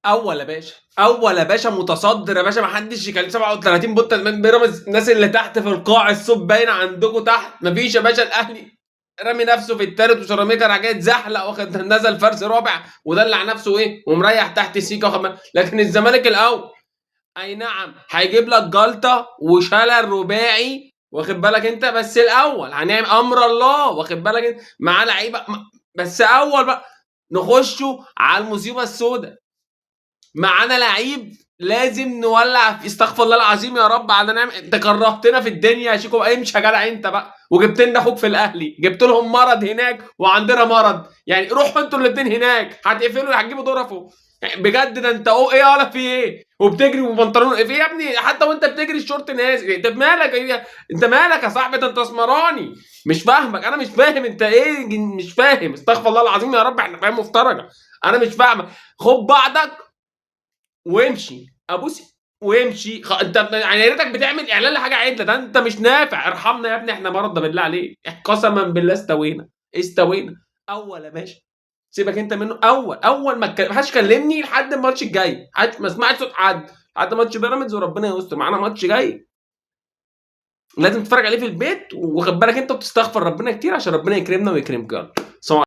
اول يا باشا، اول يا باشا، متصدر يا باشا، ما حدش يكلم 37 بطل من بيراميدز. الناس اللي تحت في القاع، الصوت باين عندكم تحت، مفيش يا باشا. الاهلي رامي نفسه في التالت، وسيراميكا راح جاي اتزحلق، واخد نزل فرس رابع، ودلع نفسه ايه ومريح تحت السيكا، واخد لكن الزمالك الاول اي نعم هيجيب لك جلطه وشلل رباعي، واخد بالك انت، بس الاول هنعمل امر الله، واخد بالك انت، معاه لعيبه بس اول بقى نخشوا على المصيبه السوداء. معانا لعيب لازم نولع في، استغفر الله العظيم يا رب على نعم. انت كرهتنا في الدنيا يا شيكو، امشي يا جدع انت بقى، وجبت لنا اخوك في الاهلي، جبت لهم مرض هناك وعندنا مرض، يعني روحوا انتوا الاثنين هناك هتقفلوا هتجيبوا ظرفه. يعني بجد ده انت ايه ولا في ايه، وبتجري وبنطلون في ايه يا ابني، حتى وانت بتجري الشورت نازل، انت مالك انت مالك يا صاحبي، ده انت اسمراني. مش فاهمك، انا مش فاهم انت ايه، مش فاهم، استغفر الله العظيم يا رب، احنا فاهم مفترجه. انا مش فاهمك. خد بعضك وامشي، ابوس وامشي. انت يعني يا ريتك بتعمل اعلان لحاجه عدله، ده انت مش نافع، ارحمنا يا ابني، احنا مرضى بالله عليك، قسما بالله استوينا، استوينا. اول يا باشا، سيبك انت منه، اول ما حدش كلمني لحد الماتش الجاي، ما سمعتش صوت حد لحد ماتش بيراميدز، وربنا يستر معانا ماتش جاي لازم تتفرج عليه في البيت، وخد بالك انت، وتستغفر ربنا كتير عشان ربنا يكرمنا ويكرمك. يلا سلام.